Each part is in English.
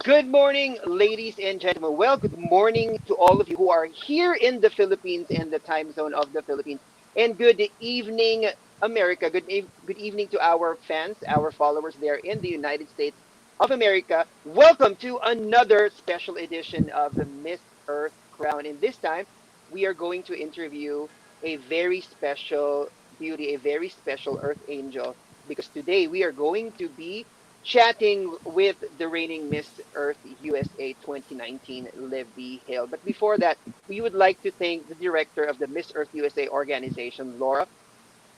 Good morning, ladies and gentlemen. Well, good morning to all of you who are here in the Philippines and the time zone of the Philippines. And good evening, America. Good evening to our fans, our followers there in the United States of America. Welcome to another special edition of the Miss Earth Crown. And this time, we are going to interview a very special beauty, a very special Earth angel, because today we are going to be chatting with the reigning Miss Earth USA 2019, Libby Hill. But before that, we would like to thank the director of the Miss Earth USA organization, Laura,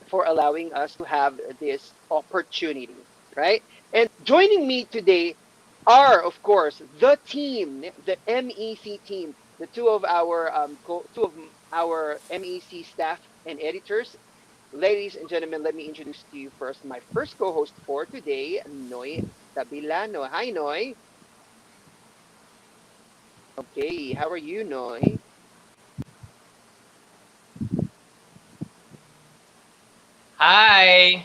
for allowing us to have this opportunity, right? And joining me today are, of course, the team, the MEC team, the two of our MEC staff and editors. Ladies and gentlemen, let me introduce to you first my first co-host for today, Noy Tabilano. Hi, Noy. Okay, how are you, Noy? Hi,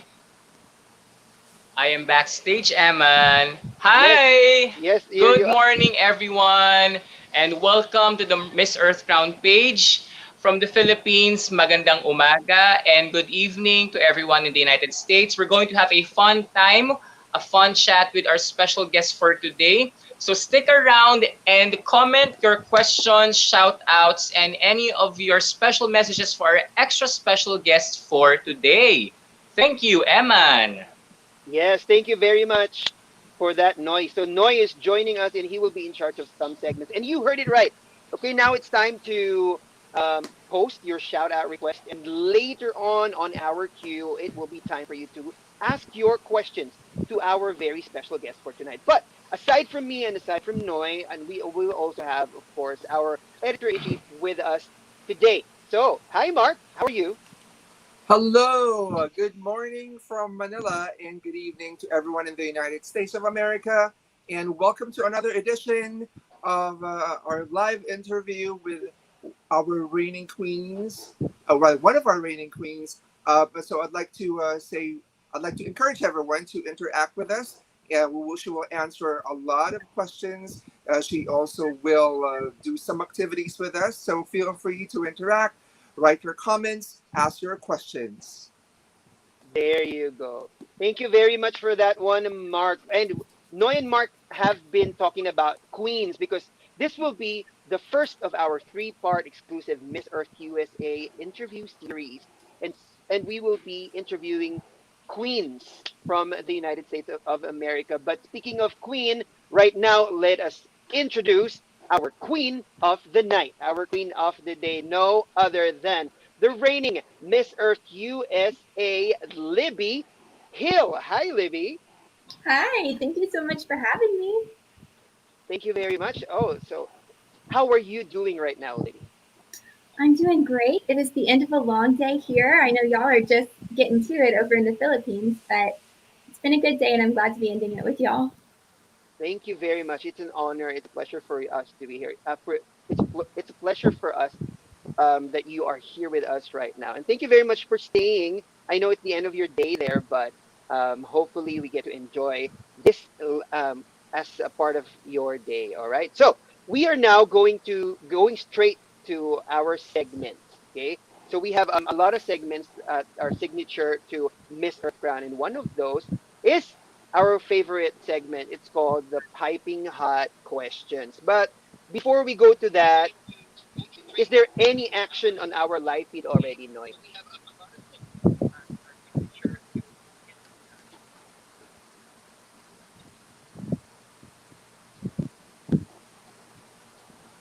I am backstage, Eman. Yes, Hi, yes, good morning, everyone, and welcome to the Miss Earth Crown page from the Philippines. Magandang umaga and good evening to everyone in the United States. We're going to have a fun time, a fun chat with our special guest for today. So stick around and comment your questions, shout outs, and any of your special messages for our extra special guest for today. Thank you, Eman. yes. Thank you very much for that, Noy. So Noy is joining us, and he will be in charge of some segments. And you heard it right. Okay, now it's time to post your shout out request, and later on our queue, it will be time for you to ask your questions to our very special guest for tonight. But aside from me and aside from Noy, and we will also have, of course, our editor in chief with us today. So, hi, Mark. How are you? Hello, good morning from Manila, and good evening to everyone in the United States of America. And welcome to another edition of our live interview with our reigning queens, well, one of our reigning queens. So I'd like to encourage everyone to interact with us. She will answer a lot of questions. She also will do some activities with us. So feel free to interact, write your comments, ask your questions. There you go. Thank you very much for that one, Mark. And Noy and Mark have been talking about queens because this will be the first of our three-part exclusive Miss Earth USA interview series. And we will be interviewing queens from the United States of America. But speaking of queen, right now let us introduce our queen of the night, our queen of the day, no other than the reigning Miss Earth USA, Libby Hill. Hi, Libby. Hi, thank you so much for having me. Thank you very much. Oh, so how are you doing right now, Libby? I'm doing great. It is the end of a long day here. I know y'all are just getting to it over in the Philippines, but it's been a good day and I'm glad to be ending it with y'all. Thank you very much. It's an honor. It's a pleasure for us to be here. It's a pleasure for us that you are here with us right now. And thank you very much for staying. I know it's the end of your day there, but hopefully we get to enjoy this as a part of your day. All right. So we are now going straight to our segments. Okay. So we have a lot of segments, our signature to Miss Earth Crown, and one of those is our favorite segment. It's called the Piping Hot Questions. But before we go to that, is there any action on our live feed already, Noy?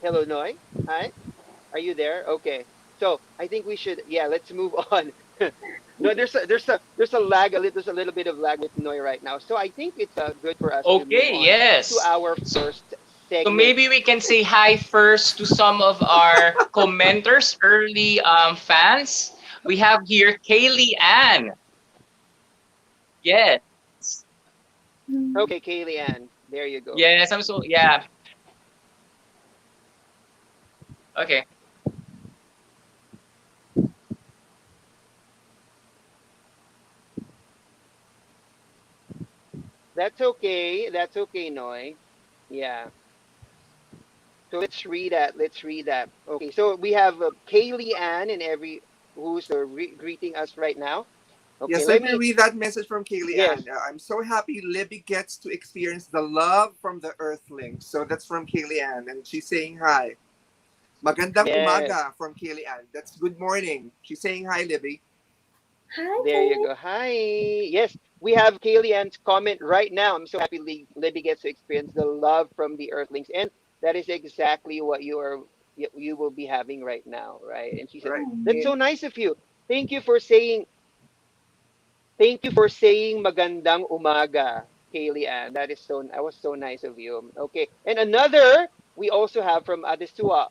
Hello, Noy. Hi. Are you there? Okay. So I think we should. Yeah, let's move on. No, there's a little bit of lag with Noy right now. So I think it's good for us to move Okay, on to yes. our first So segment. maybe we can say hi first to some of our commenters, early fans. We have here Kaylee Ann. Yes. Mm. Okay, Kaylee Ann, there you go. Yes, I'm so yeah. Okay. That's okay. That's okay, Noy. Yeah. So let's read that. Let's read that. Okay. So we have Kaylee Ann and every who's greeting us right now. Okay. Yes, Let let me me. read that message from Kaylee Ann. Yes. I'm so happy Libby gets to experience the love from the Earthlings. So that's from Kaylee Ann, and she's saying hi. Magandang Yes. umaga from Kaylee Ann. That's good morning. She's saying hi, Libby. Hi, There you Kaylee. go. Hi. Yes, we have Kaylee Ann's comment right now. I'm so happy Libby gets to experience the love from the Earthlings, and that is exactly what you will be having right now, right? And she said, Right. "That's Oh, so nice of you. Thank you for saying magandang umaga, Kaylee Ann. That was so nice of you. Okay, and another we also have from Adesua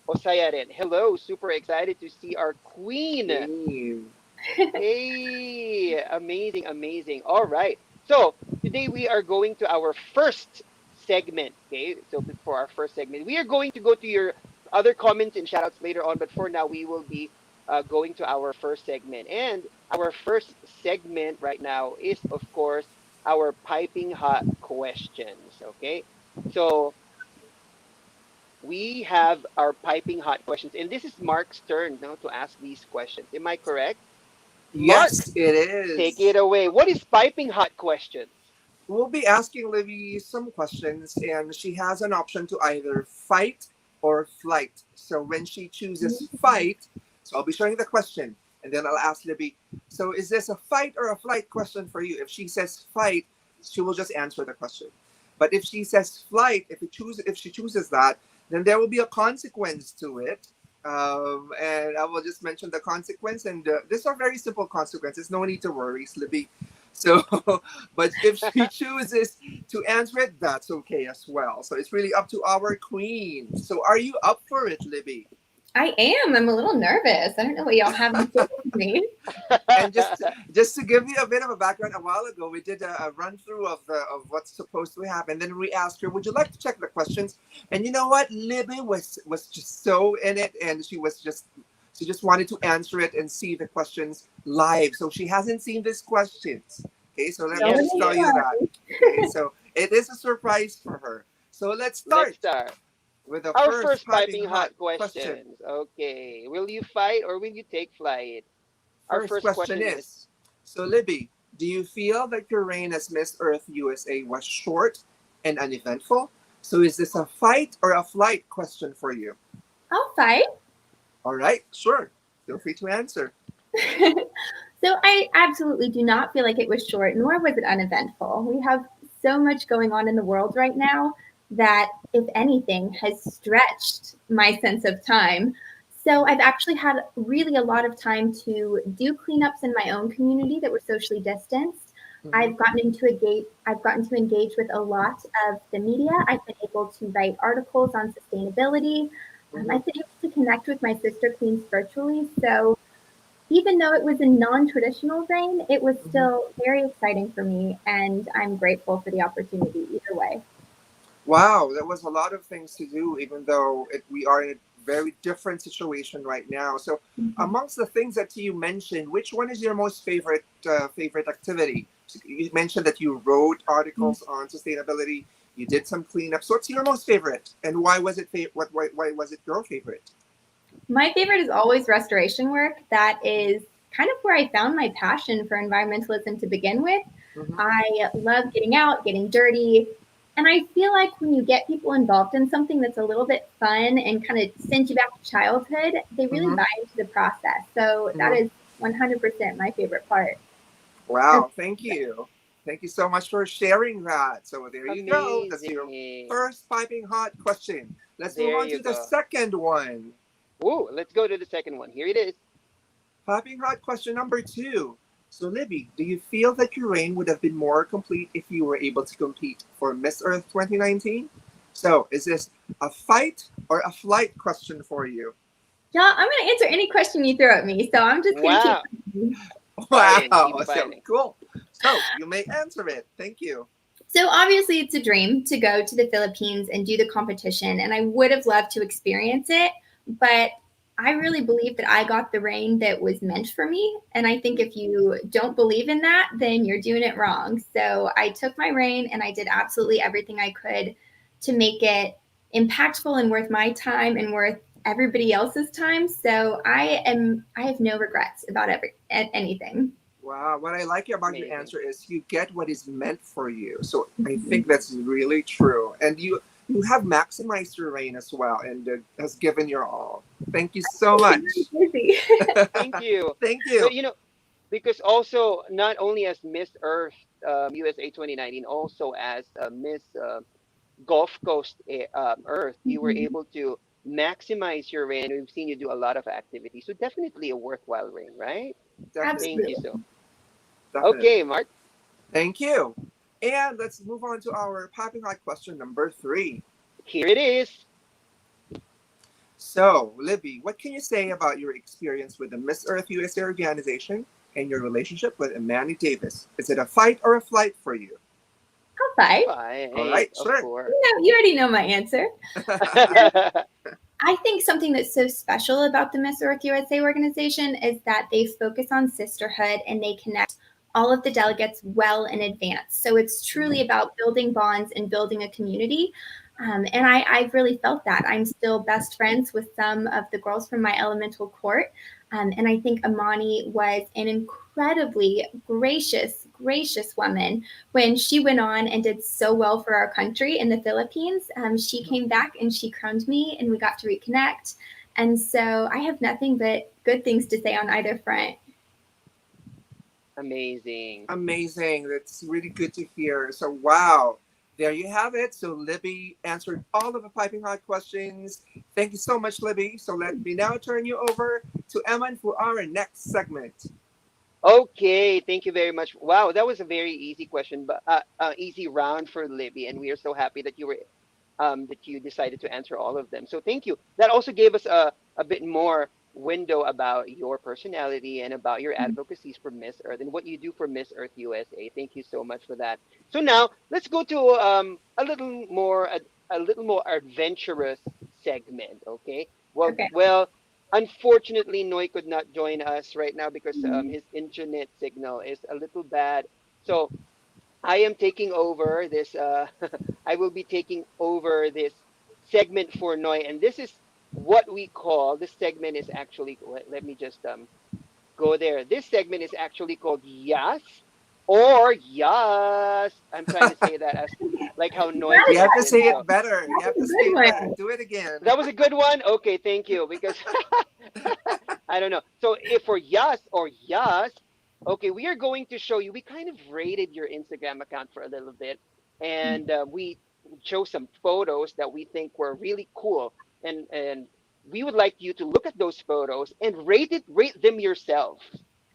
Osayaren. Hello, super excited to see our queen. Hey. Hey, amazing, amazing. All right. So today we are going to our first segment. Okay. So for our first segment, we are going to go to your other comments and shout outs later on. But for now, we will be going to our first segment. And our first segment right now is, of course, our piping hot questions. Okay. So we have our piping hot questions. And this is Mark's turn now to ask these questions. Am I correct? Mark, Yes, it take is. it away. What is piping hot questions? We'll be asking Libby some questions, and she has an option to either fight or flight. So when she chooses fight, so I'll be showing the question, and then I'll ask Libby, so is this a fight or a flight question for you? If she says fight, she will just answer the question. But if she says flight, if she chooses that, then there will be a consequence to it. And I will just mention the consequence, and these are very simple consequences. No need to worry, Libby. So but if she chooses to answer it, that's okay as well. So it's really up to our queen. So are you up for it, Libby? I am. I'm a little nervous. I don't know what y'all have in store for me. And just to give you a bit of a background, a while ago we did a run through of what's supposed to happen. Then we asked her, "Would you like to check the questions?" And you know what, Libby was just so in it, and she just wanted to answer it and see the questions live. So she hasn't seen these questions. Okay, so let me Don't Yes, just be tell yes. you that. surprised. Okay, so it is a surprise for her. So let's Let's start start. with the Our first first piping piping hot hot question. questions. Okay. Will you fight or will you take flight? Our First first question question is is, so Libby, do you feel that your reign as Miss Earth USA was short and uneventful? So is this a fight or a flight question for you? I'll fight. All right, sure. Feel free to answer. So I absolutely do not feel like it was short, nor was it uneventful. We have so much going on in the world right now that, if anything, has stretched my sense of time. So I've actually had really a lot of time to do cleanups in my own community that were socially distanced. Mm-hmm. I've gotten to engage with a lot of the media. I've been able to write articles on sustainability. Mm-hmm. I've been able to connect with my sister queens virtually. So even though it was a non-traditional vein, it was Mm-hmm. still very exciting for me, and I'm grateful for the opportunity either way. Wow, that was a lot of things to do, even though we are in a very different situation right now. So, Mhm. amongst the things that you mentioned, which one is your most favorite activity? So you mentioned that you wrote articles on sustainability. You did some cleanups. What's your most favorite, and why was it why was it your favorite? My favorite is always restoration work. That is kind of where I found my passion for environmentalism to begin with. Mm-hmm. I love getting out, getting dirty. And I feel like when you get people involved in something that's a little bit fun and kind of sends you back to childhood, they really Mm-hmm. buy into the process. So that Mm-hmm. is 100% my favorite part. Wow, thank you. Thank you so much for sharing that. So there you go. That's your amazing. first piping hot question. Let's move There on you to the go. second one. Ooh, let's go to the second one. Here it is. Piping hot question number two. So Libby, do you feel that your reign would have been more complete if you were able to compete for Miss Earth 2019? So is this a fight or a flight question for you? Yeah, I'm going to answer any question you throw at me. So I'm just going to keep. Wow. Fighting. Wow, Keep so fighting. cool. So you may answer it. Thank you. So obviously, it's a dream to go to the Philippines and do the competition, and I would have loved to experience it. But I really believe that I got the reign that was meant for me. And I think if you don't believe in that, then you're doing it wrong. So I took my reign and I did absolutely everything I could to make it impactful and worth my time and worth everybody else's time. So I have no regrets about anything. Wow, what I like about your Amazing. answer is you get what is meant for you. So I think that's really true, and you have maximized your reign as well, and has given your all. Thank you so much. Busy. Thank you. Thank But you. because also not only as Miss Earth USA 2019, also as Miss Gulf Coast Earth, you were Mhm. able to maximize your reign. We've seen you do a lot of activities, so definitely a worthwhile reign, right? Thank Definitely, you Absolutely. so. definitely. Okay, Mark. Thank you. And let's move on to our popping hot question number 3. Here it is. So, Libby, what can you say about your experience with the Miss Earth USA organization and your relationship with Amanda Davis? Is it a fight or a flight for you? I'll fight. All Fine, right, of sure. course. You already know my answer. I think something that's so special about the Miss Earth USA organization is that they focus on sisterhood and they connect all of the delegates well in advance. So it's truly about building bonds and building a community. And I've really felt that. I'm still best friends with some of the girls from my elemental court. And I think Amani was an incredibly gracious woman when she went on and did so well for our country in the Philippines. She came back and she crowned me, and we got to reconnect. And so I have nothing but good things to say on either front. Amazing. Amazing. That's really good to hear. So, wow. There you have it. So, Libby answered all of the piping hot questions. Thank you so much, Libby. So, let me now turn you over to Eman for our next segment. Okay, thank you very much. Wow, that was a very easy question, but easy round for Libby, and we are so happy that you decided to answer all of them. So thank you. That also gave us a bit more window about your personality and about your advocacies for Miss Earth and what you do for Miss Earth USA. Thank you so much for that. So now let's go to a little more adventurous segment. Okay. Okay. Well. Unfortunately, Noy could not join us right now because his internet signal is a little bad. So I am taking over this. I will be taking over this segment for Noy, and this is what we call. This segment is actually. Let me just go there. This segment is actually called Yas or Yas. I'm trying to say that as like how Noy You have says to it. say So it better. You have That's to a say good it better. one. Do it again. that was a good one. Okay, thank you. Because I don't know. So if for Yas or Yas, okay, we are going to show you. We kind of rated your Instagram account for a little bit, and we chose some photos that we think were really cool, and we would like you to look at those photos and rate them yourself.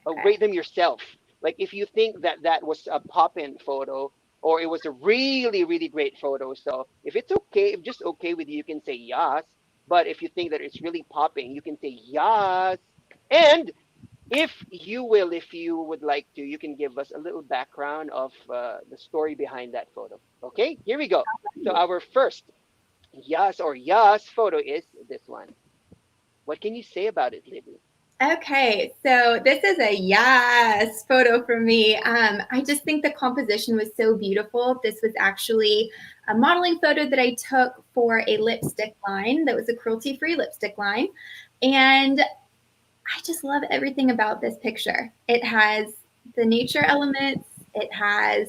Okay. Rate them yourself. Like if you think that that was a pop-in photo or it was a really great photo. So if it's okay, if just okay with you, you can say yes. But if you think that it's really popping, you can say yes. And if you would like to, you can give us a little background of the story behind that photo. Okay, here we go. So our first yes or yes photo is this one. What can you say about it, Libby? Okay, so this is a yes photo for me. I just think the composition was so beautiful. This was actually a modeling photo that I took for a lipstick line that was a cruelty free lipstick line. And I just love everything about this picture. It has the nature elements, it has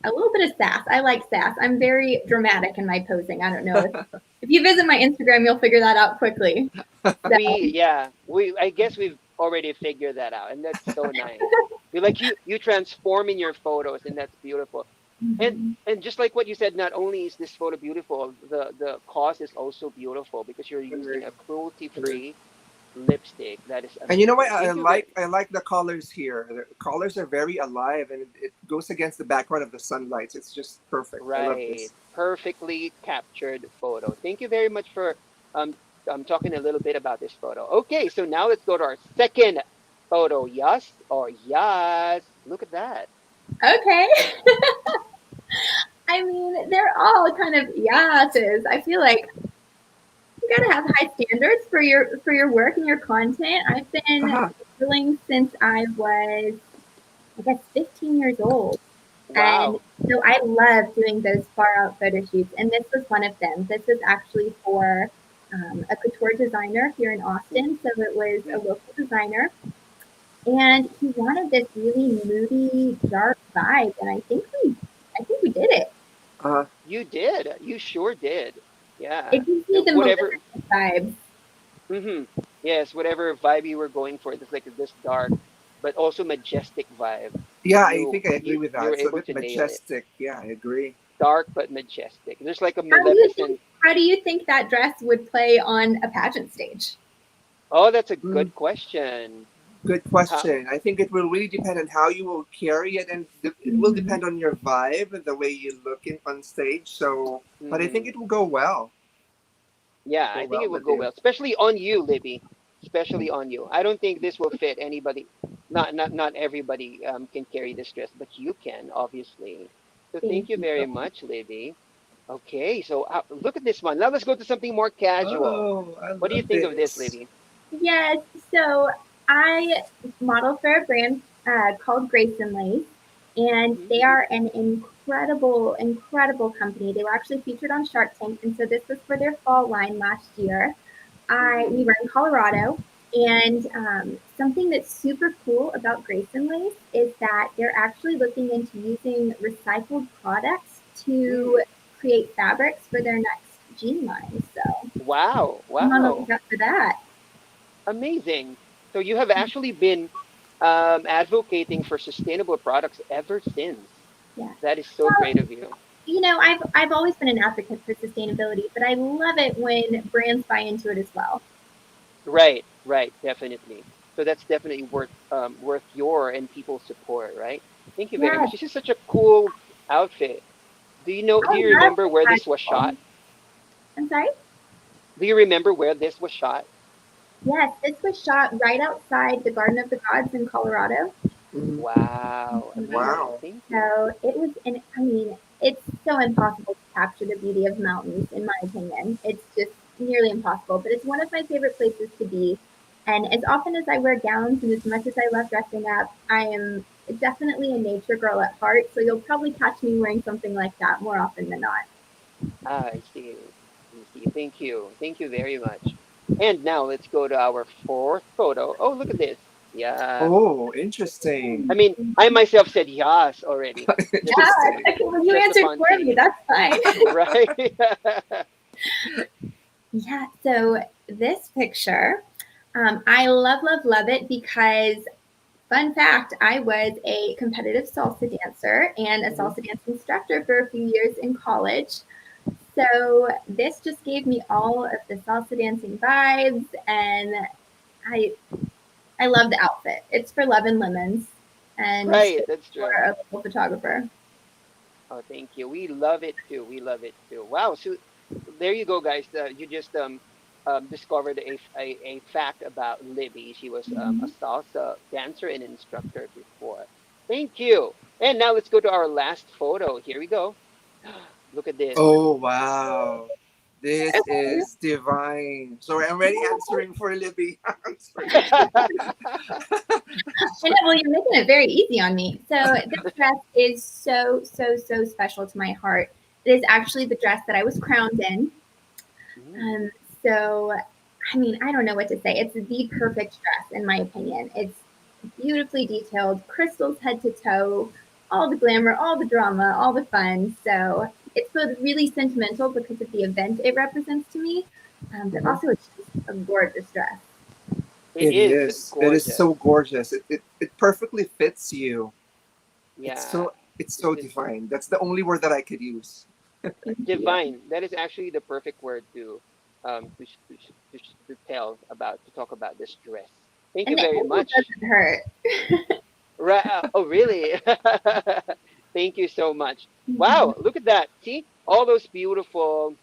a little bit of sass. I like sass. I'm very dramatic in my posing. I don't know if you visit my Instagram, you'll figure that out quickly. So, We I guess we've already figured that out, and that's so nice. You like you transform in your photos, and that's beautiful. And mhm. and just like what you said, not only is this photo beautiful, the cause is also beautiful because you're using a cruelty free lipstick. That is And you know what? amazing. Thank you very I like the colors here. The colors are very alive, and it goes against the background of the sunlight. It's just perfect. I love right. this. Perfectly captured photo. Thank you very much for um talking a little bit about this photo. Okay, so now let's go to our second photo. Yes or yes. Look at that. Okay. I mean, they're all kind of yeses. I feel like you gotta have high standards for your work and your content. I've been Haha. modeling since I was, I guess, 15 years old, and Wow. So I love doing those far out photo shoots, and this was one of them. This was actually for a couture designer here in Austin. So it was a Mhm. local designer, and he wanted this really moody, dark vibe, and I think we did it. Uh, You did. You sure did. Yeah. It gives me the Whatever. Maleficent vibes. Hmm. Yes, whatever vibe you were going for, it's like this dark, but also majestic vibe. yeah, I You think I agree you with you that. were It's a able bit to nail it. majestic. Yeah, I agree. Dark but majestic. There's like a How do you think? Maleficent. How do you think that dress would play on a pageant stage? Oh, that's a Mm, good question. good How? question. I think it will really depend on how you will carry it, and it will Mhm. depend on your vibe and the way you look in on stage. So, but I think Mm, it will go well. yeah, Go I think well it will with go you. well, especially on you, Libby. Especially on you. I don't think this will fit anybody. Not everybody can carry this dress, but you can, obviously. So Thank thank you you. very much, Libby. Okay, so look at this one. Now let's go to something more casual. Oh, I What do you love think of this, this. Libby? Yes. So I model for a brand called Grace and Lace, and Hmm. they are an incredible, incredible company. They were actually featured on Shark Tank, and so this was for their fall line last year. We Hmm. were in Colorado, and something that's super cool about Grace and Lace is that they're actually looking into using recycled products to Mm. create fabrics for their next jean line. So Wow, I'm on the wow, lookout for that. amazing. So you have actually been advocating for sustainable products ever since. Yeah. That is so Well, great of you. I've always been an advocate for sustainability, but I love it when brands buy into it as well. Right, right, definitely. So that's definitely worth your and people's support, right? Thank you very much. Yes, This is such a cool outfit. Do you know? I Do you love remember the where this was casual. shot? I'm sorry. Do you remember where this was shot? Yes, this was shot right outside the Garden of the Gods in Colorado. Mhm. Wow, amazing. Wow. Thank you. So it was, and I mean, it's so impossible to capture the beauty of mountains, in my opinion. It's just nearly impossible, but it's one of my favorite places to be. And as often as I wear gowns and as much as I love dressing up, I am definitely a nature girl at heart. So you'll probably catch me wearing something like that more often than not. Ah, I see. I see. Thank you. Thank you very much. And now let's go to our fourth photo. Oh, look at this. Yeah. Oh, interesting. I mean, I myself said yes already. Just Yeah, Interesting. okay, well, you just a answered fun for me. thing, That's fine. right? Yeah, so this picture, I love, love, love it because fun fact, I was a competitive salsa dancer and a Mhm. salsa dance instructor for a few years in college. So this just gave me all of the salsa dancing vibes, and I I love the outfit. It's for Love and Lemons, and Right, it's that's for true. a local photographer. Oh, thank you. We love it too. We love it too. Wow. So there you go, guys. You just discovered a fact about Libby. She was a Mhm. salsa dancer and instructor before. Thank you. And now let's go to our last photo. Here we go. Look at this. Oh, wow. This is divine. Sorry, I'm already answering for Libby. I'm sorry. I know, well, you're making it very easy on me. So this dress is so, so, so special to my heart. It is actually the dress that I was crowned in. Mm, Um, so, I mean, I don't know what to say. It's the perfect dress, in my opinion. It's beautifully detailed, crystals head to toe, all the glamour, all the drama, all the fun. So it's both really sentimental because of the event it represents to me, but Mhm. also it's just a gorgeous dress. it It is is. It is so gorgeous. gorgeous. It perfectly fits you. It's Yeah. so it's It's so just divine. That's the only word that I could use. Thank you. divine. That is actually the perfect word to tell about to talk about this dress. Thank you And it very almost much. doesn't hurt. Right? Oh, really? Thank you so much. Mhm. Wow! Look at that. See all those beautiful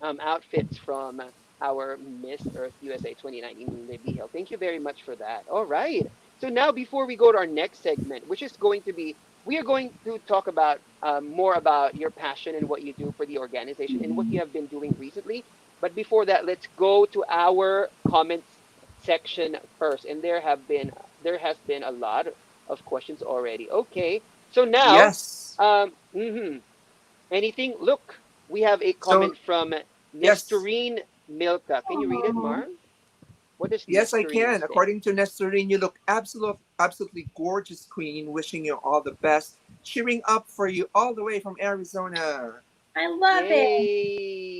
outfits from our Miss Earth USA 2019 Libby Hill. Thank you very much for that. All right. So now, before we go to our next segment, which is going to be, we are going to talk about more about your passion and what you do for the organization and what you have been doing recently. But before that, let's go to our comments section first. And there has been a lot of questions already. Okay. So now Yes. Mhm. Anything? Look, we have a So comment from yes, Nestorine Milka. Can you read it, Oh, Mar? What does yes, I Nestorine can. say? According to Nestorine, you look absolutely gorgeous, Queen. Wishing you all the best. Cheering up for you all the way from Arizona. I love it.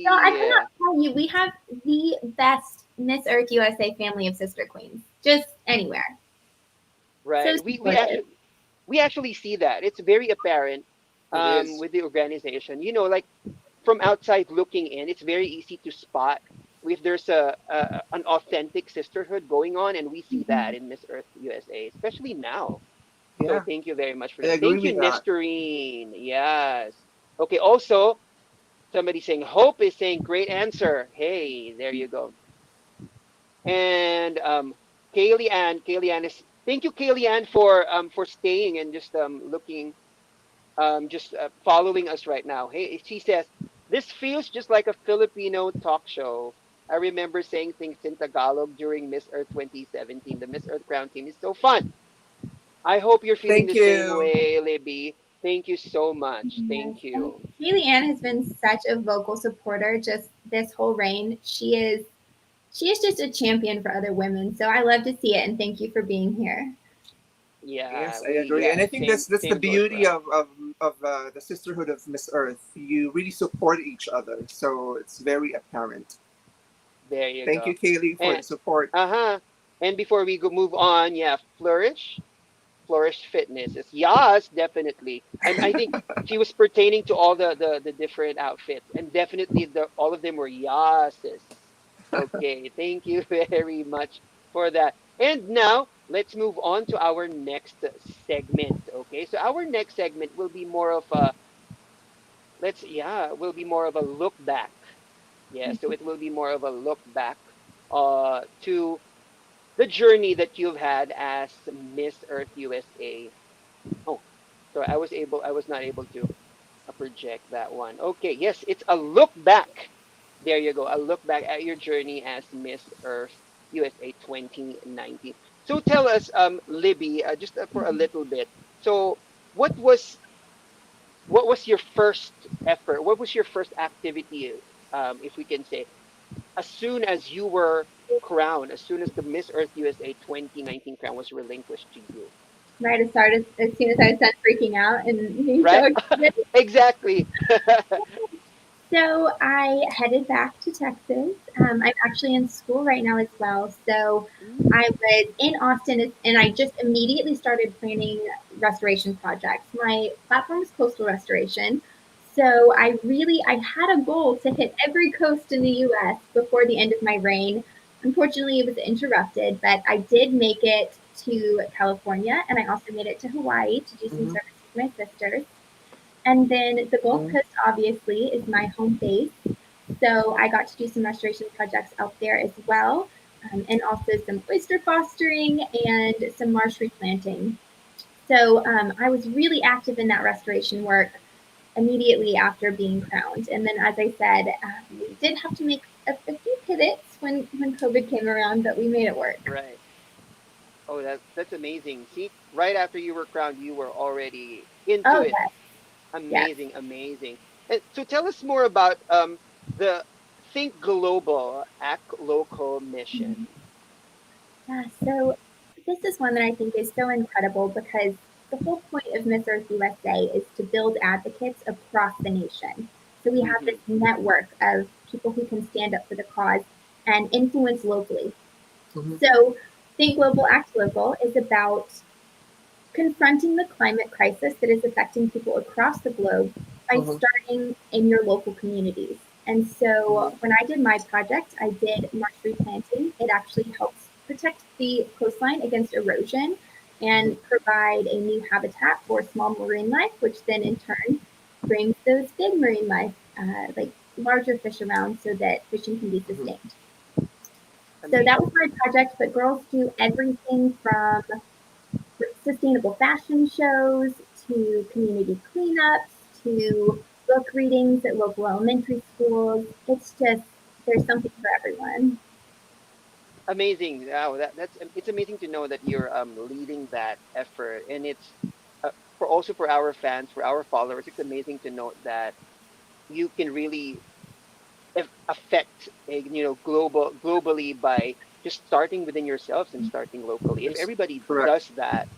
So I Yay! cannot tell you, we have the best Miss Earth USA family of sister queens, just anywhere. So Right. supportive. We actually see that. It's very apparent It is. with the organization. You know, like from outside looking in, it's very easy to spot if there's an authentic sisterhood going on, and we see that Mhm. in Miss Earth USA, especially now. So Yeah, thank you very much for I that. agree Thank you, with that. Nestorine. Yes. Okay. Also, somebody saying Hope is saying great answer. Hey, there you go. And Kaylee Ann is thank you, Kaylee Ann, for staying and just looking just following us right now. Hey, she says this feels just like a Filipino talk show. I remember saying things in Tagalog during Miss Earth 2017. The Miss Earth Crown team is so fun. I hope you're feeling Thank the same you. way, Libby. Thank you so much. Yes. Thank And you. Kaylee Ann has been such a vocal supporter just this whole reign. She is just a champion for other women. So I love to see it and thank you for being here. Yeah, Yes, I we agree, and yeah, I think that's the same goes for beauty us. of the sisterhood of Miss Earth. You really support each other, so it's very apparent. There you Thank you, go. Kaylee, for the And support. uh-huh. And before we go move on, yeah, Flourish Fitness is yes, definitely. I think she was pertaining to all the different outfits, and definitely all of them were yeses. Okay, thank you very much for that. And now let's move on to our next segment. Okay, so our next segment will be more of a will be more of a look back. Yeah, so it will be more of a look back to the journey that you've had as Miss Earth USA. Oh, sorry, I was not able to project that one. Okay, yes, it's a look back. There you go, a look back at your journey as Miss Earth USA 2019. So tell us, Libby, just for a little bit. So, what was what was your first effort? What was your first activity, if we can say, as soon as you were crowned, as soon as the Miss Earth USA 2019 crown was relinquished to you, Right, as soon as I was done freaking out and being so right? excited. Exactly. So I headed back to Texas. I'm actually in school right now as well. So Mm, I was in Austin and I just immediately started planning restoration projects. My platform is coastal restoration. So I had a goal to hit every coast in the US before the end of my reign. Unfortunately, it was interrupted, but I did make it to California and I also made it to Hawaii to do some Hmm. service with my sisters. And then the Gulf Hmm. Coast obviously is my home base. So I got to do some restoration projects out there as well, and also some oyster fostering and some marsh replanting. So I was really active in that restoration work immediately after being crowned. And then, as I said, we did have to make a few pivots when COVID came around, but we made it work. right. Oh, that's amazing. See, right after you were crowned, you were already into Oh, it. yes, yes. Amazing, amazing. And so tell us more about the Think Global, Act Local mission. Yeah, so this is one that I think is so incredible because the whole point of Miss Earth USA is to build advocates across the nation. So we have this Mm-hmm. network of people who can stand up for the cause and influence locally. Hmm. So Think Global, Act Local is about confronting the climate crisis that is affecting people across the globe by Hmm. starting in your local communities. And so Hmm. when I did my project, I did marsh replanting. It actually helps protect the coastline against erosion Hmm. and provide a new habitat for small marine life, which then in turn brings those big marine life, like larger fish around so that fishing can be Hmm. sustained. So that was Amazing. my project, but girls do everything from sustainable fashion shows to community cleanups to book readings at local elementary schools. It's just, there's something for everyone. Amazing. Wow, that's it's amazing to know that you're leading that effort, and it's for also for our fans, for our followers, it's amazing to note that you can really affect globally by just starting within yourselves and starting locally. If Yes, everybody correct. does that,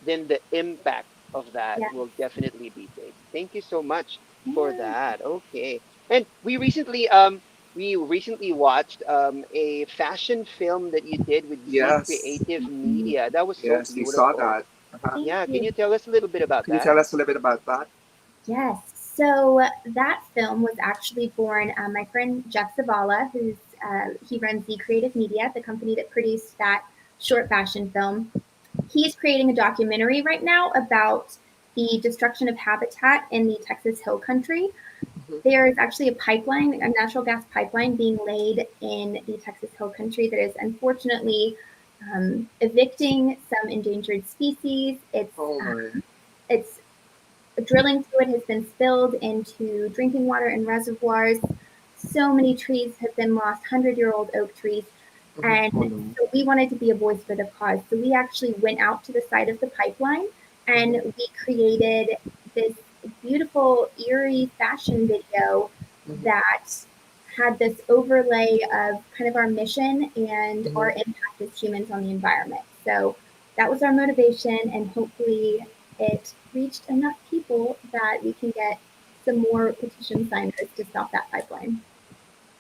then the impact of that Yeah. will definitely be big. Thank you so much for Yeah. that. Okay. And we recently watched a fashion film that you did with Z Yes, Creative Mhm. Media. That was so yes, we saw beautiful. that. Uh-huh. Thank Yeah, can you. you tell us a little bit about Can you that? tell us a little bit about that? Yes. So that film was actually born. My friend Jeff Zavala, he runs the Creative Media, the company that produced that short fashion film. He's creating a documentary right now about the destruction of habitat in the Texas Hill Country. Mhm. There is actually a pipeline, a natural gas pipeline being laid in the Texas Hill Country that is unfortunately evicting some endangered species. Oh my. It's drilling fluid has been spilled into drinking water and reservoirs. So many trees have been lost, 100-year-old oak trees. Mhm. And Oh no. so we wanted to be a voice for the cause. So we actually went out to the side of the pipeline and Mhm. we created this beautiful, eerie fashion video Mhm. that had this overlay of kind of our mission and our Mhm. impact as humans on the environment. So that was our motivation, and hopefully it reached enough people that we can get some more petition signers to stop that pipeline.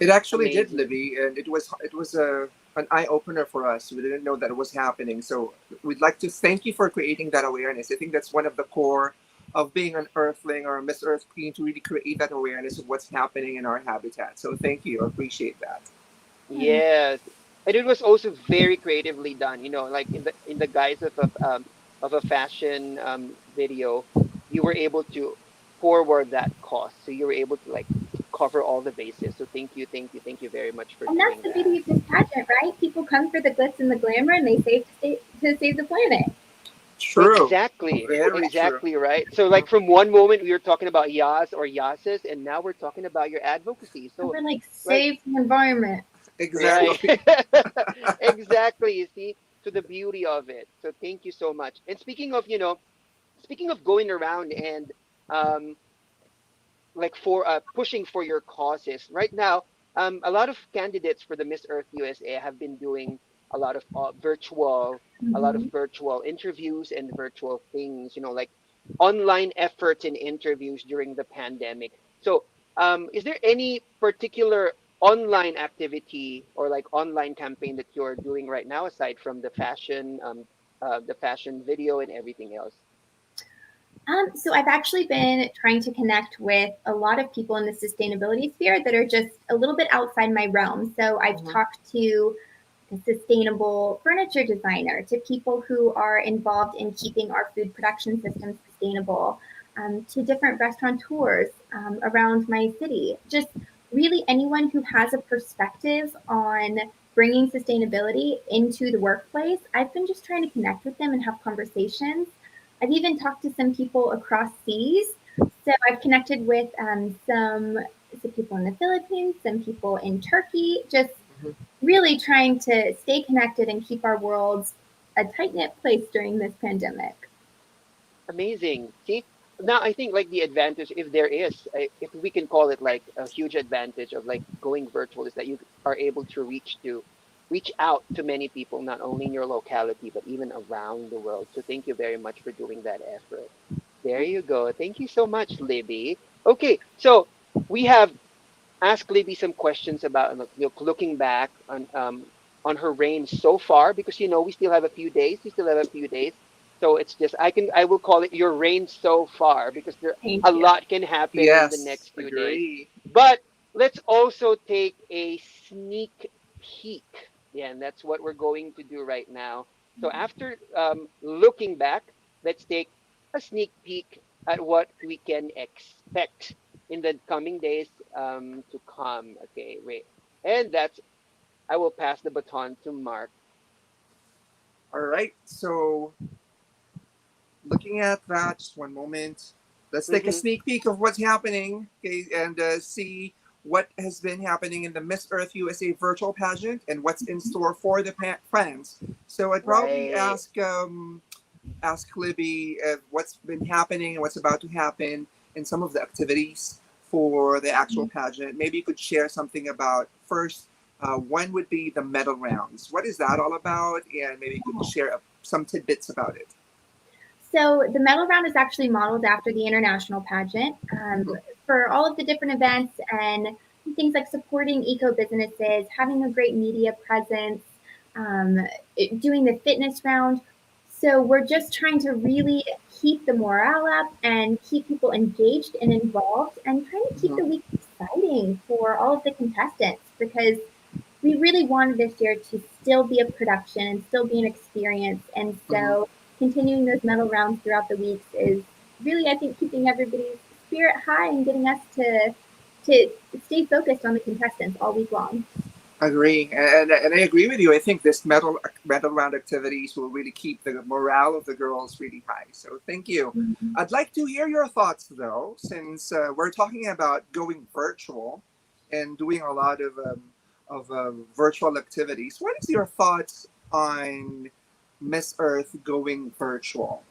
It actually did, Amazing. Libby, and it was a an eye opener for us. We didn't know that it was happening, so we'd like to thank you for creating that awareness. I think that's one of the core of being an Earthling or a Miss Earth Queen, to really create that awareness of what's happening in our habitat. So thank you, I appreciate that. Yeah. Yes, and it was also very creatively done. Like in the guise of a fashion video, you were able to forward that cost, so you were able to like cover all the bases. So thank you very much for And that's doing the beauty that. of this pageant, right? People come for the glitz and the glamour, and they to save the planet. True, Exactly, very true. exactly right. So Mhm. like from one moment we were talking about Yas or Yases, and now we're talking about your advocacy. And So we're like, like save the environment. right. Exactly. Exactly. You see, to the beauty of it. So thank you so much. And speaking of going around and um, like for pushing for your causes, right now, a lot of candidates for the Miss Earth USA have been doing a lot of a lot of Mm-hmm. virtual interviews and virtual things. Like online efforts and interviews during the pandemic. So, is there any particular online activity or like online campaign that you're doing right now aside from the fashion video and everything else? So I've actually been trying to connect with a lot of people in the sustainability sphere that are just a little bit outside my realm. So I've Mhm. talked to a sustainable furniture designer, to people who are involved in keeping our food production system sustainable, to different restaurateurs around my city. Just really anyone who has a perspective on bringing sustainability into the workplace. I've been just trying to connect with them and have conversations. I've even talked to some people across seas. So I've connected with some people in the Philippines, some people in Turkey, just Mhm. really trying to stay connected and keep our worlds a tight knit place during this pandemic. Amazing. See, now I think like the advantage, if there is, if we can call it like a huge advantage of like going virtual, is that you are able to reach out to many people, not only in your locality, but even around the world. So thank you very much for doing that effort. There you go. Thank you so much, Libby. Okay, so we have ask Libby some questions about looking back on her reign so far because we still have a few days. We still have a few days, so it's just I will call it your reign so far because there a Thank you. lot can happen in the Yes, next few days. agree. But let's also take a sneak peek. Yeah, and that's what we're going to do right now. So after looking back, let's take a sneak peek at what we can expect in the coming days to come. Okay, wait. And that's I will pass the baton to Mark. All right. So looking at that, just one moment. Let's take a Mm-hmm. sneak peek of what's happening, okay, and see what has been happening in the Miss Earth USA virtual pageant and what's in store for the fans. So I'd probably Right. ask ask Libby what's been happening and what's about to happen and some of the activities for the actual pageant. Maybe you could share something about first. When would be the medal rounds? What is that all about? And maybe you could share some tidbits about it. So the medal round is actually modeled after the international pageant for all of the different events and things like supporting eco businesses, having a great media presence, um, doing the fitness round. So we're just trying to really keep the morale up and keep people engaged and involved and trying to keep Mm-hmm. the week exciting for all of the contestants because we really wanted this year to still be a production and still be an experience. And Mm-hmm. so continuing those medal rounds throughout the weeks is really, I think, keeping everybody's spirit high and getting us to stay focused on the contestants all week long. Agree, and I agree with you. I think this medal round activities will really keep the morale of the girls really high. So thank you. Mhm. I'd like to hear your thoughts though, since we're talking about going virtual and doing a lot of virtual activities. What is your thoughts on Miss Earth going virtual?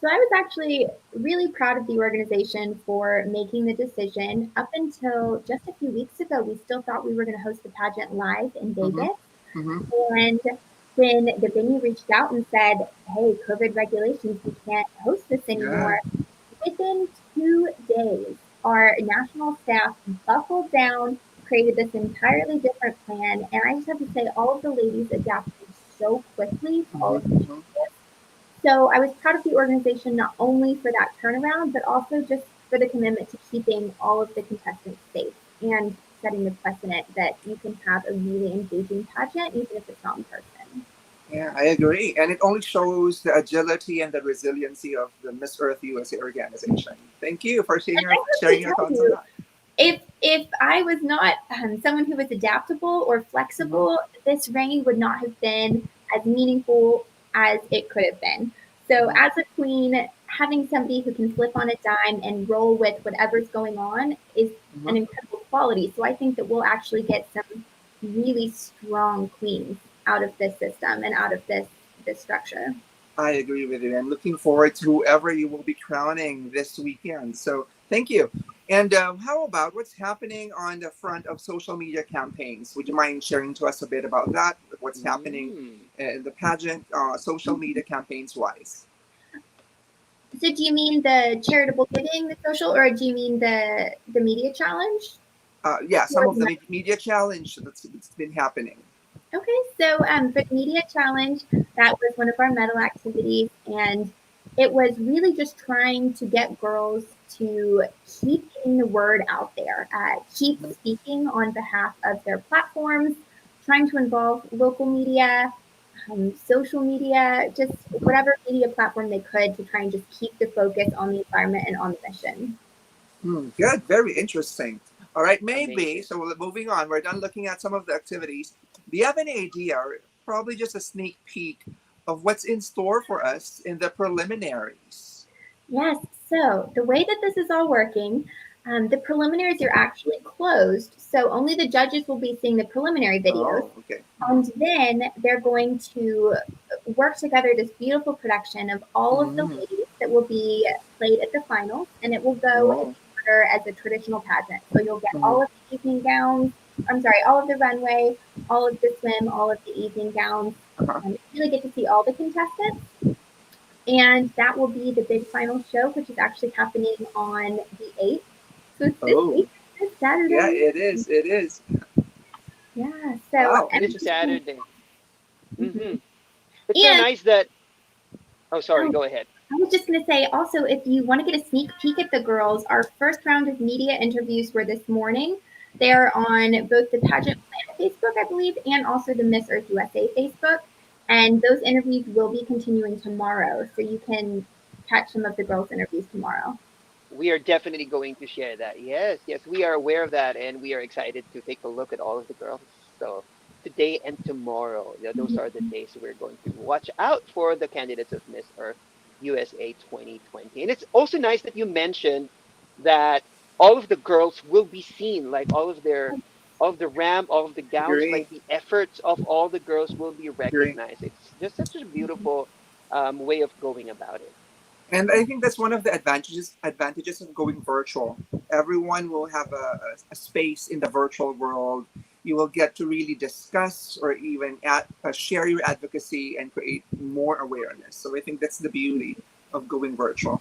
So I was actually really proud of the organization for making the decision. Up until just a few weeks ago, we still thought we were going to host the pageant live in Mm-hmm. Vegas. Mm-hmm. And when the venue reached out and said, hey, COVID regulations, we can't host this Yeah. anymore, within 2 days, our national staff buckled down, created this entirely different plan. And I just have to say, all of the ladies adapted so quickly to all of the Mm-hmm. changes. So I was proud of the organization not only for that turnaround, but also just for the commitment to keeping all of the contestants safe and setting the precedent that you can have a really engaging pageant, even if it's not in person. Yeah, I agree. And it only shows the agility and the resiliency of the Miss Earth USA organization. Thank you for And I sharing have your to tell thoughts on you, that. if I was not someone who was adaptable or Mm-hmm. flexible, this reign would not have been as meaningful as it could have been. So, Mm-hmm. as a queen, having somebody who can flip on a dime and roll with whatever's going on is Mm-hmm. an incredible quality. So, I think that we'll actually get some really strong queens out of this system and out of this structure. I agree with you. And looking forward to whoever you will be crowning this weekend. So thank you. And how about what's happening on the front of social media campaigns? Would you mind sharing to us a bit about that? What's happening Mm. in the pageant, social media campaigns wise? So, do you mean the charitable giving, the social, or do you mean the media challenge? Yeah, some Or of the media challenge that's been happening. Okay, so for the media challenge, that was one of our medal activities, and it was really just trying to get girls to keep getting the word out there, keep speaking on behalf of their platforms, trying to involve local media, social media, just whatever media platform they could to try and just keep the focus on the environment and on the mission. Good, very interesting. All right, maybe. Amazing. So moving on, we're done looking at some of the activities. Do you have any idea, or probably just a sneak peek, of what's in store for us in the preliminaries? Yes. So the way that this is all working, the preliminaries are actually closed. So only the judges will be seeing the preliminary videos. Oh, okay. And then they're going to work together this beautiful production of all of the Mm-hmm. ladies that will be played at the finals. And it will go in Oh. order as a traditional pageant. So you'll get Mm-hmm. all of the evening gowns, I'm sorry, all of the runway, all of the swim, all of the evening gowns. Uh-huh. And you really get to see all the contestants. And that will be the big final show, which is actually happening on the 8th. So it's this Oh, week, this yeah, Saturday. it is. It is. Yeah, so Wow. This everything. Saturday. Mhm. Mm-hmm. It's so And nice that. Oh, sorry. oh, Go ahead. I was just going to say also, if you want to get a sneak peek at the girls, our first round of media interviews were this morning. They're on both the Pageant Planet Facebook, I believe, and also the Miss Earth USA Facebook. And those interviews will be continuing tomorrow. So you can catch some of the girls' interviews tomorrow. We are definitely going to share that. Yes, yes, we are aware of that, and we are excited to take a look at all of the girls. So today and tomorrow, yeah, those are the days we're going to watch out for the candidates of Miss Earth USA 2020. And it's also nice that you mentioned that all of the girls will be seen, like all of the ramp, all of the gowns, Agree. like the efforts of all the girls will be Agree. recognized. It's just such a beautiful. way of going about it. And I think that's one of the advantages of going virtual. Everyone will have a space in the virtual world. You will get to really discuss or even share your advocacy and create more awareness. So I think that's the beauty of going virtual.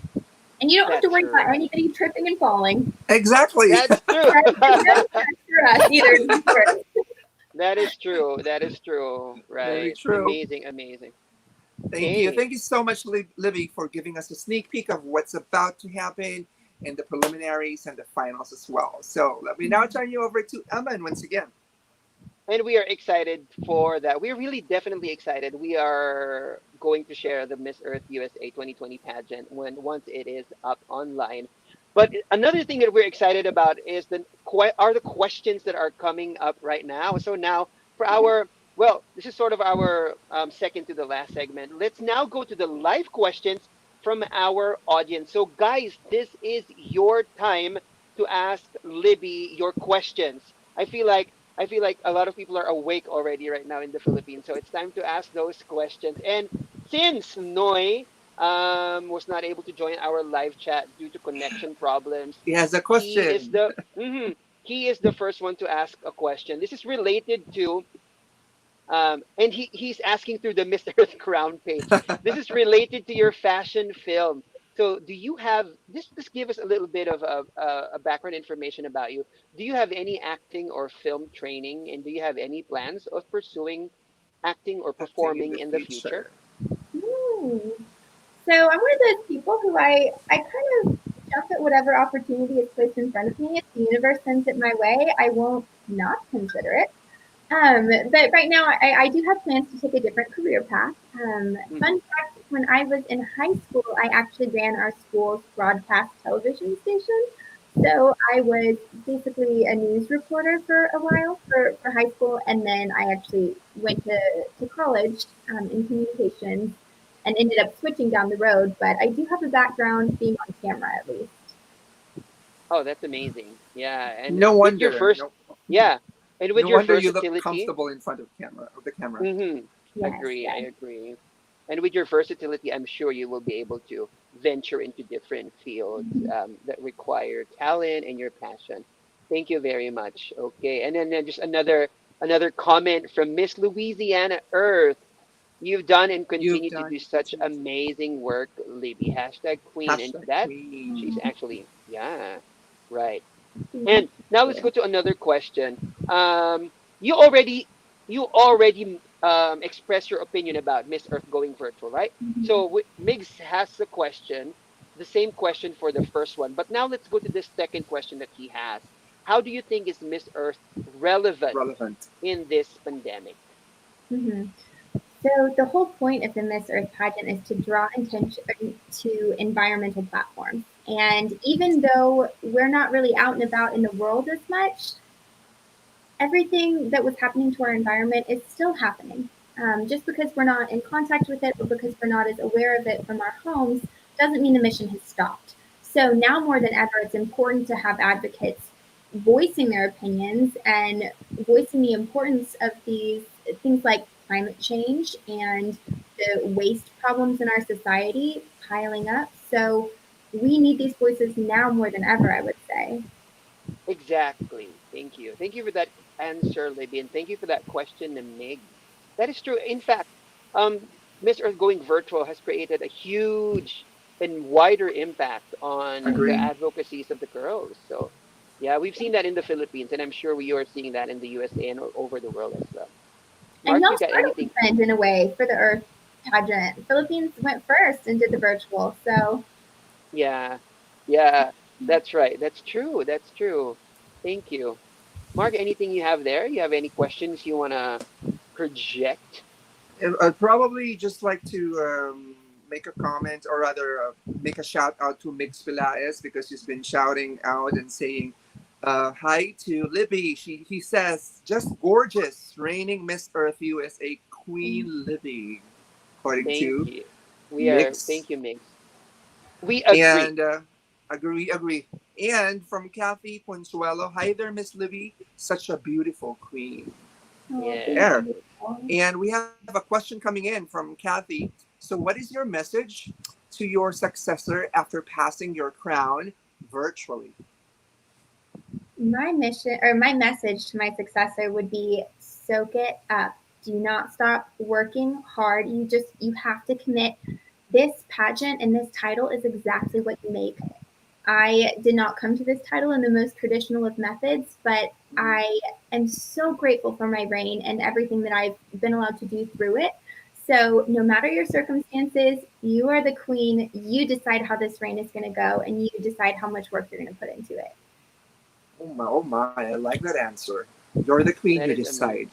And you don't have to That's worry about right. anybody tripping and falling. Exactly. That's true. Right? There's no stress for us either. That is true. That is true. Very Right. true. Amazing. Amazing. Thank you. Okay. Thank you so much, Libby, for giving us a sneak peek of what's about to happen in the preliminaries and the finals as well. So let me now turn you over to Eman once again. And we are excited for that. We're really definitely excited. We are going to share the Miss Earth USA 2020 pageant when once it is up online. But another thing that we're excited about is the questions that are coming up right now. So now for our well, this is sort of our second to the last segment. Let's now go to the live questions from our audience. So guys, this is your time to ask Libby your questions. I feel like a lot of people are awake already right now in the Philippines. So it's time to ask those questions. And since Noy was not able to join our live chat due to connection problems, He has a he is question. he is the first one to ask a question. This is related to and he's asking through the Miss Earth Crown page. This is related to your fashion film. So, do you have this? Just give us a little bit of a background information about you. Do you have any acting or film training, and do you have any plans of pursuing acting or Acting in performing the in the future? future. Ooh. So I'm one of those people who I kind of jump at whatever opportunity is placed in front of me. If the universe sends it my way, I won't not consider it. But right now, I do have plans to take a different career path. Hmm. Fun fact, when I was in high school, I actually ran our school's broadcast television station. So I was basically a news reporter for a while for high school, and then I actually went to college in communications and ended up switching down the road. But I do have a background being on camera at least. Oh, that's amazing. Yeah, and No with your wonder. first, yeah, and with No your wonder you look versatility. comfortable in front of the camera. Mm-hmm. Yes, Agree, I yes. agree. And with your versatility, I'm sure you will be able to venture into different fields that require talent and your passion. Thank you very much. Okay, and then just another comment from Miss Louisiana Earth. You've done and You've continue to done do and such continue to amazing work, Libby. Hashtag Queen, and hashtag that she's queen. actually yeah, right. Thank And now let's you. go to another question. You already expressed your opinion about Miss Earth going virtual, right? So Migs has a question, the same question for the first one, but now let's go to the second question that he has. How do you think is Miss Earth relevant Relevant. in this pandemic? Mm-hmm. So the whole point of the Miss Earth pageant is to draw attention to environmental platforms. And even though we're not really out and about in the world as much, everything that was happening to our environment is still happening. Just because we're not in contact with it or because we're not as aware of it from our homes doesn't mean the mission has stopped. So now more than ever, it's important to have advocates voicing their opinions and voicing the importance of these things like climate change and the waste problems in our society piling up. So we need these voices now more than ever, I would say. Exactly. Thank you. Thank you for that answer, Libby, and thank you for that question, Migs. That is true. In fact, Miss Earth going virtual has created a huge and wider impact on the Agree. advocacies of the girls. So, yeah, we've seen that in the Philippines, and I'm sure we are seeing that in the USA and over the world as well. And Mark, y'all you got started the anything? trend in a way for the Earth pageant. Philippines went first and did the virtual. So Yeah, yeah, that's right. That's true. That's true. Thank you. Mark, anything you have there? You have any questions you want to project? I'd probably just like to make a comment, or rather make a shout out to Mix Pilaes, because he's been shouting out and saying hi to Libby. He says, just gorgeous, reigning Miss Earth USA Queen Libby, according Thank to you. Mix. Thank you, Mix. We agree. And agree. And from Kathy Ponzuelo, hi there, Miss Libby, such a beautiful queen. oh, thank Yes. There. you. And we have a question coming in from Kathy. So, what is your message to your successor after passing your crown virtually? My mission or my message to my successor would be soak it up. Do not stop working hard. You have to commit. This pageant and this title is exactly what you make. I did not come to this title in the most traditional of methods, but I am so grateful for my reign and everything that I've been allowed to do through it. So, no matter your circumstances, you are the queen. You decide how this reign is going to go, and you decide how much work you're going to put into it. Oh my, I like that answer. You're the queen, That you is amazing. decide.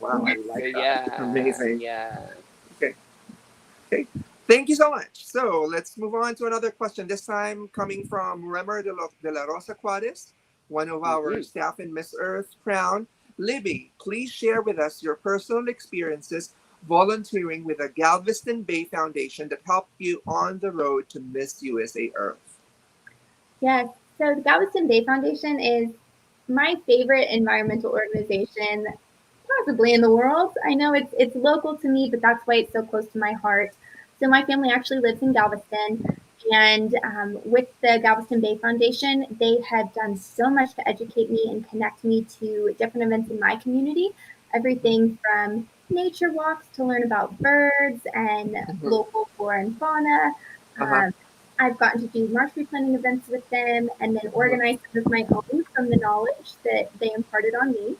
Wow, I like that. Yeah, Amazing. yeah. Okay, okay. Thank you so much. So let's move on to another question. This time coming from Remer de la Rosa Juarez, one of our Mm-hmm. staff in Miss Earth Crown. Libby, please share with us your personal experiences volunteering with the Galveston Bay Foundation that helped you on the road to Miss USA Earth. Yes. So the Galveston Bay Foundation is my favorite environmental organization possibly in the world. I know it's local to me, but that's why it's so close to my heart. So my family actually lives in Galveston, and with the Galveston Bay Foundation, they have done so much to educate me and connect me to different events in my community. Everything from nature walks to learn about birds and Mhm. local flora and fauna. Uh-huh. Um, I've gotten to do marsh replanting events with them and then Mhm. organize some of my own from the knowledge that they imparted on me.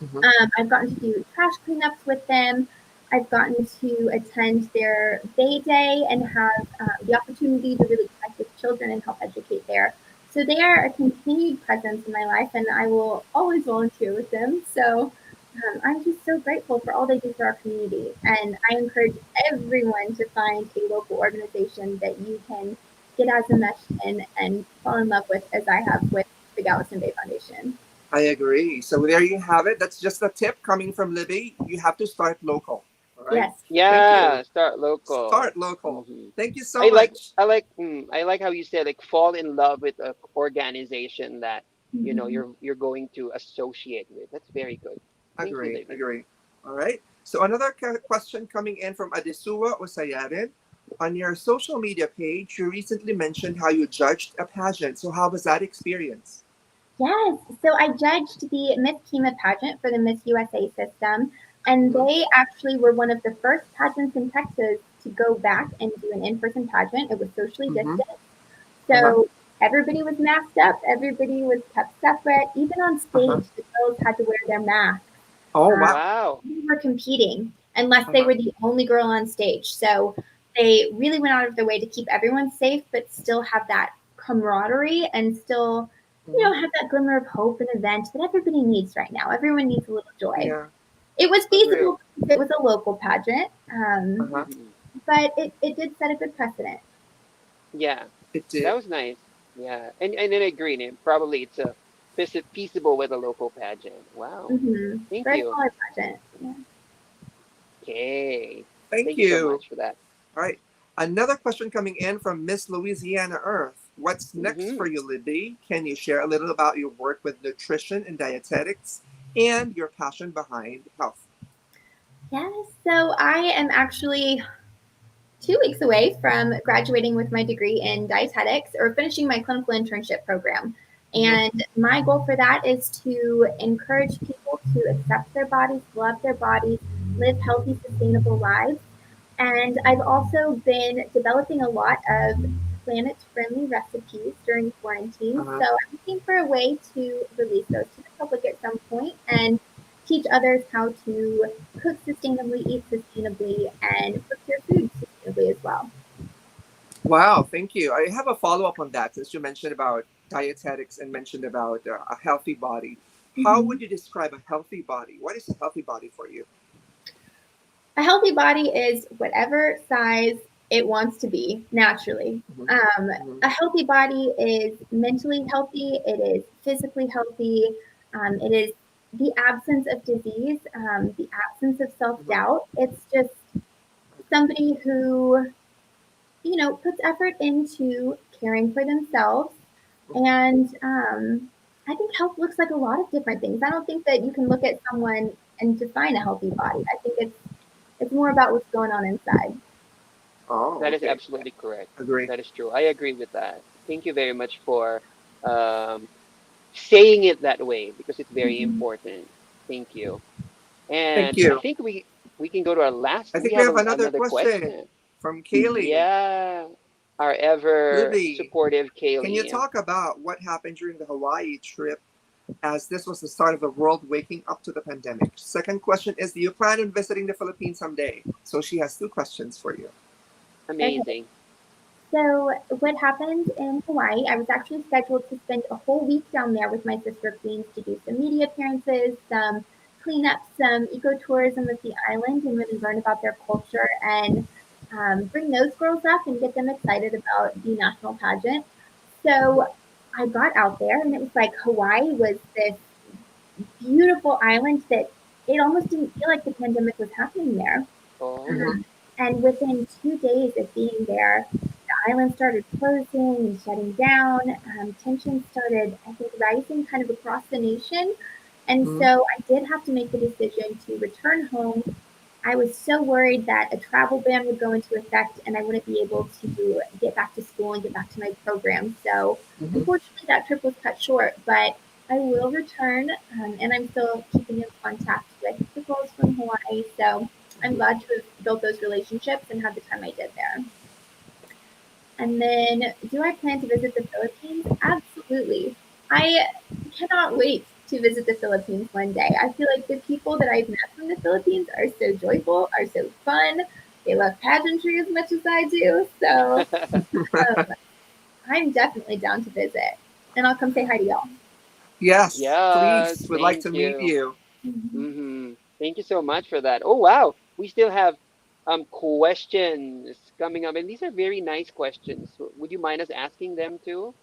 Mhm. I've gotten to do trash cleanups with them. I've gotten to attend their Bay Day and have the opportunity to really connect with children and help educate there. So they are a continued presence in my life, and I will always volunteer with them. So I'm just so grateful for all they do for our community. And I encourage everyone to find a local organization that you can get as enmeshed in and fall in love with as I have with the Galveston Bay Foundation. I agree. So there you have it. That's just a tip coming from Libby. You have to start local. All right. Yes. Thank you. Yeah, start local. Start local. Hmm. Thank you so I like much. I like how you said like fall in love with a organization that Mhm. you're going to associate with. That's very good. Thank you, Agree. Libby. Agree. All right. So another question coming in from Adesua Osayarin. On your social media page, you recently mentioned how you judged a pageant. So how was that experience? Yes. So I judged the Miss Kima pageant for the Miss USA system, and Mm-hmm. they actually were one of the first pageants in Texas to go back and do an in-person pageant. It was socially Mm-hmm. distant. Uh-huh. So everybody was masked up, everybody was kept separate. Even on Uh-huh. stage, the girls had to wear their masks. Oh Um, wow. Wow. they were competing unless they Uh-huh. were the only girl on stage. So they really went out of their way to keep everyone safe, but still have that camaraderie and still, Mm-hmm. have that glimmer of hope and event that everybody needs right now. Everyone needs a little joy. Yeah. It was Agree. feasible if it was a local pageant, Uh-huh. Hmm. but it did set a good precedent. Yeah, It that did. was nice. Yeah, and then I agree. And probably it's a feasible with a local pageant. Wow. Thank For a you. smaller pageant. Yeah. Okay. Thank Thank you so you. much for that. All right. Another question coming in from Miss Louisiana Earth. What's next for Hmm. you, Libby? Can you share a little about your work with nutrition and dietetics and your passion behind health? Yes, so I am actually 2 weeks away from graduating with my degree in dietetics or finishing my clinical internship program. Mm-hmm. And my goal for that is to encourage people to accept their bodies, love their bodies, live healthy, sustainable lives. And I've also been developing a lot of planet friendly recipes during quarantine. Uh-huh. So I'm looking for a way to release those to the public at some point and teach others how to cook sustainably, eat sustainably, and procure food sustainably as well. Wow, thank you. I have a follow up on that since you mentioned about dietetics and mentioned about a healthy body. How Mhm. would you describe a healthy body? What is a healthy body for you? A healthy body is whatever size it wants to be naturally. Mm-hmm. Um, Mm-hmm. a healthy body is mentally healthy, it is physically healthy, it is the absence of disease, the absence of self Mm-hmm. doubt. It's just somebody who, puts effort into caring for themselves. And I think health looks like a lot of different things. I don't think that you can look at someone and define a healthy body. I think it's more about what's going on inside. Oh, That is okay. absolutely correct. Agree. That is true. I agree with that. Thank you very much for um, saying it that way because it's very Mhm. important. Thank you. Thank And I you. think we can go to our last. I We think we have have another another question question. from Kaylee. Yeah, our ever Libby, supportive can you Kaylee. talk about what happened during the Hawaii trip as this was the start of the world waking up to the pandemic? Second question is, do you plan on visiting the Philippines someday? So she has two questions for you. Okay. Amazing. So what happened in Hawaii? I was actually scheduled to spend a whole week down there with my sister queens to do some media appearances, some clean up, some ecotourism of the island, and really learn about their culture and bring those girls up and get them excited about the national pageant. So I got out there, and it was like Hawaii was this beautiful island that it almost didn't feel like the pandemic was happening there. Oh, Mm-hmm. And within 2 days of being there, the island started closing and shutting down. Tensions started, I think, rising kind of across the nation. And Mm-hmm. so I did have to make the decision to return home. I was so worried that a travel ban would go into effect and I wouldn't be able to get back to school and get back to my program. So Mm-hmm. unfortunately, that trip was cut short, but I will return and I'm still keeping in contact with the girls from Hawaii. So I'm glad to have built those relationships and had the time I did there. And then, do I plan to visit the Philippines? Absolutely. I cannot wait to visit the Philippines one day. I feel like the people that I've met from the Philippines are so joyful, are so fun. They love pageantry as much as I do. So um, I'm definitely down to visit. And I'll come say hi to y'all. Yes, yes, please. Would like thank to meet you. you. Thank you so much for that. Oh wow, we still have questions coming up, and these are very nice questions. Would you mind us asking them too?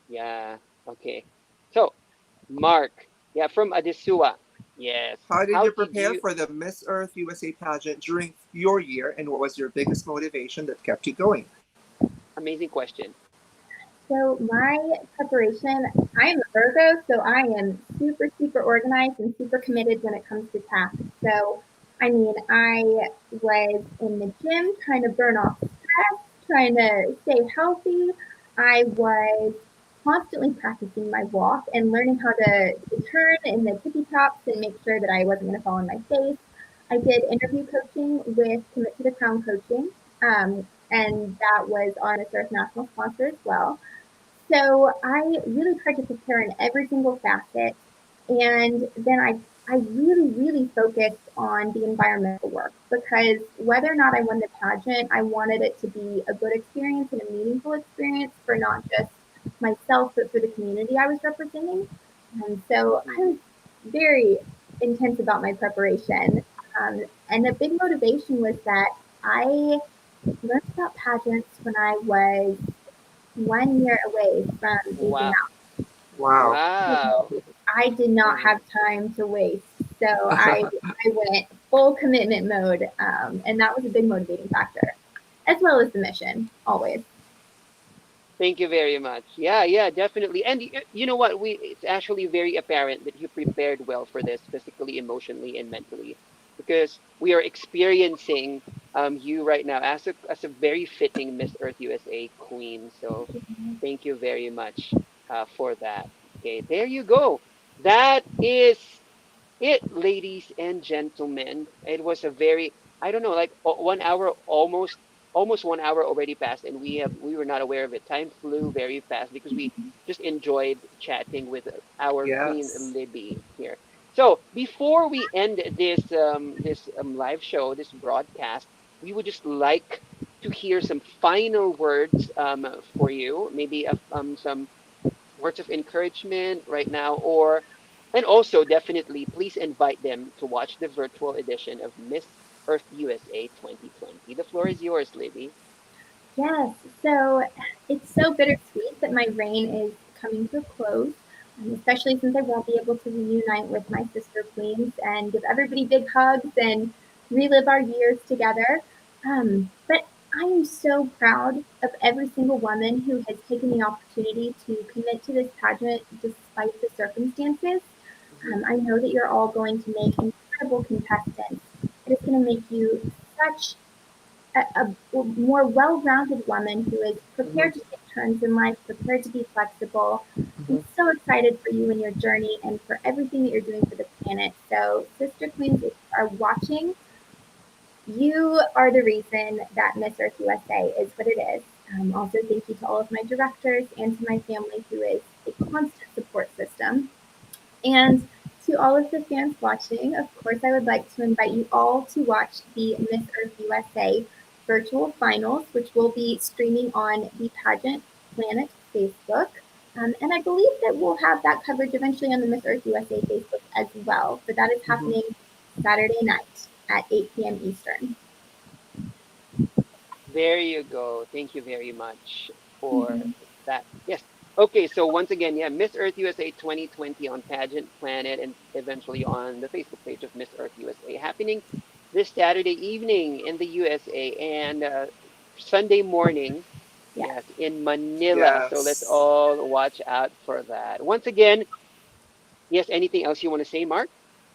Yeah. Okay. So, Mark, yeah, from Adesua. Yes. How did How you did prepare you? for the Miss Earth USA pageant during your year, and what was your biggest motivation that kept you going? Amazing question. So my preparation, I am a Virgo, so I am super, super organized and super committed when it comes to tasks. So, I mean, I was in the gym trying to burn off stress, trying to stay healthy. I was constantly practicing my walk and learning how to turn in the tippy tops and make sure that I wasn't going to fall on my face. I did interview coaching with Commit to the Crown Coaching, and that was our Miss Earth National sponsor as well. So I really tried to prepare in every single facet. And then I really, really focused on the environmental work because whether or not I won the pageant, I wanted it to be a good experience and a meaningful experience for not just myself, but for the community I was representing. And so I Hmm. was very intense about my preparation. And a big motivation was that I learned about pageants when I was 1 year away from aging Wow. out. Wow. Wow. So I did not have Hmm. time to waste. So I went full commitment mode, and that was a big motivating factor, as well as the mission, always. Thank you very much. Yeah, yeah, definitely. And you know what? It's actually very apparent that you prepared well for this physically, emotionally, and mentally, because we are experiencing you right now as a very fitting Miss Earth USA queen. So, thank you very much for that. Okay, there you go. That is it, ladies and gentlemen. It was a very, I don't know, like 1 hour, almost 1 hour already passed, and we were not aware of it. Time flew very fast because we just enjoyed chatting with our queen Yes. Libby here. So before we end this live show, this broadcast, we would just like to hear some final words for you, maybe some words of encouragement right now, or and also definitely please invite them to watch the virtual edition of Miss Earth USA 2020. The floor is yours, Libby. Yes, so it's so bittersweet that my reign is coming to a close, especially since I won't be able to reunite with my sister queens and give everybody big hugs and relive our years together. But I am so proud of every single woman who has taken the opportunity to commit to this pageant despite the circumstances. Mhm. I know that you're all going to make incredible contestants. It is going to make you such a more well-rounded woman who is Mhm, prepared to take turns in life, prepared to be flexible. I'm mhm, so excited for you and your journey and for everything that you're doing for the planet. So, Sister Queens, if you are watching, you are the reason that Miss Earth USA is what it is. Also, thank you to all of my directors and to my family, who is a constant support system. And to all of the fans watching, of course, I would like to invite you all to watch the Miss Earth USA virtual finals, which will be streaming on the Pageant Planet Facebook. And I believe that we'll have that coverage eventually on the Miss Earth USA Facebook as well. But that is mhm. happening Saturday night at 8 p.m. Eastern. There you go. Thank you very much for Mhm. that. Yes. Okay, so once again, yeah, Miss Earth USA 2020 on Pageant Planet and eventually on the Facebook page of Miss Earth USA happening this Saturday evening in the USA and Sunday morning, Yes. yes, in Manila. So let's Yes. all watch out for that. Once again, yes, anything else you want to say, Mark?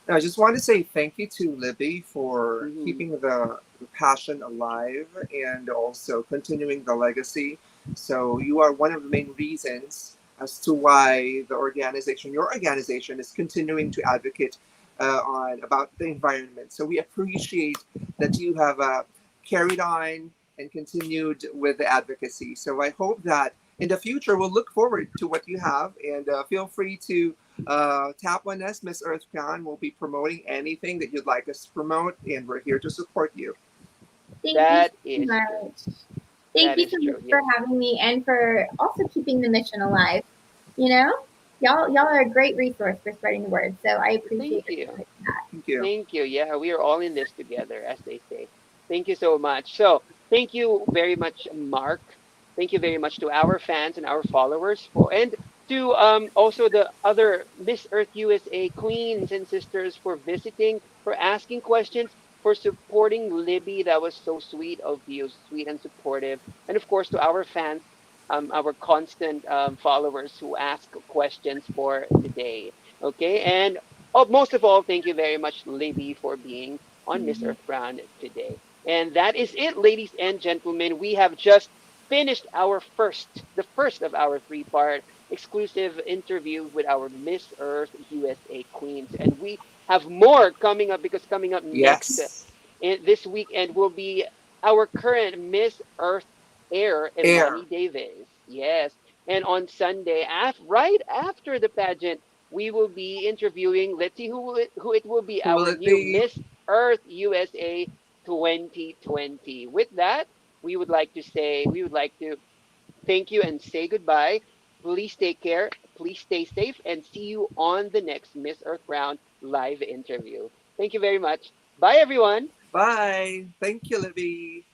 I just want to say thank you to Libby for Hmm. keeping the passion alive and also continuing the legacy. So you are one of the main reasons as to why your organization, is continuing to advocate on about the environment. So we appreciate that you have carried on and continued with the advocacy. So I hope that in the future we'll look forward to what you have, and feel free to tap on us, Miss Earthcon. Will be promoting anything that you'd like us to promote, and we're here to support you. Thank you so That is true. much. Thank That you is so much true. for Yes. having me and for also keeping the mission alive. You know, y'all are a great resource for spreading the word. So I appreciate Thank your you. support for that. Thank you. Thank you. Yeah, we are all in this together, as they say. Thank you so much. So, thank you very much, Mark. Thank you very much to our fans and our followers for, and to also the other Miss Earth USA queens and sisters for visiting, for asking questions, for supporting Libby. That was so sweet of you, sweet and supportive. And of course, to our fans, our constant followers who ask questions for today. Okay, and oh, most of all, thank you very much, Libby, for being on Miss Mhm. Earth Brown today. And that is it, ladies and gentlemen. We have just finished the first of our three-part exclusive interview with our Miss Earth USA queens. And we have more coming up because coming up next Yes. this weekend will be our current Miss Earth Air, Air. Imani Davis. Yes. And on Sunday, right after the pageant, we will be interviewing. Let's see who it will be. Who will Our it new be? Miss Earth USA 2020. With that, we would like to thank you and say goodbye. Please take care. Please stay safe and see you on the next Miss Earth Brown live interview. Thank you very much. Bye, everyone. Bye. Thank you, Libby.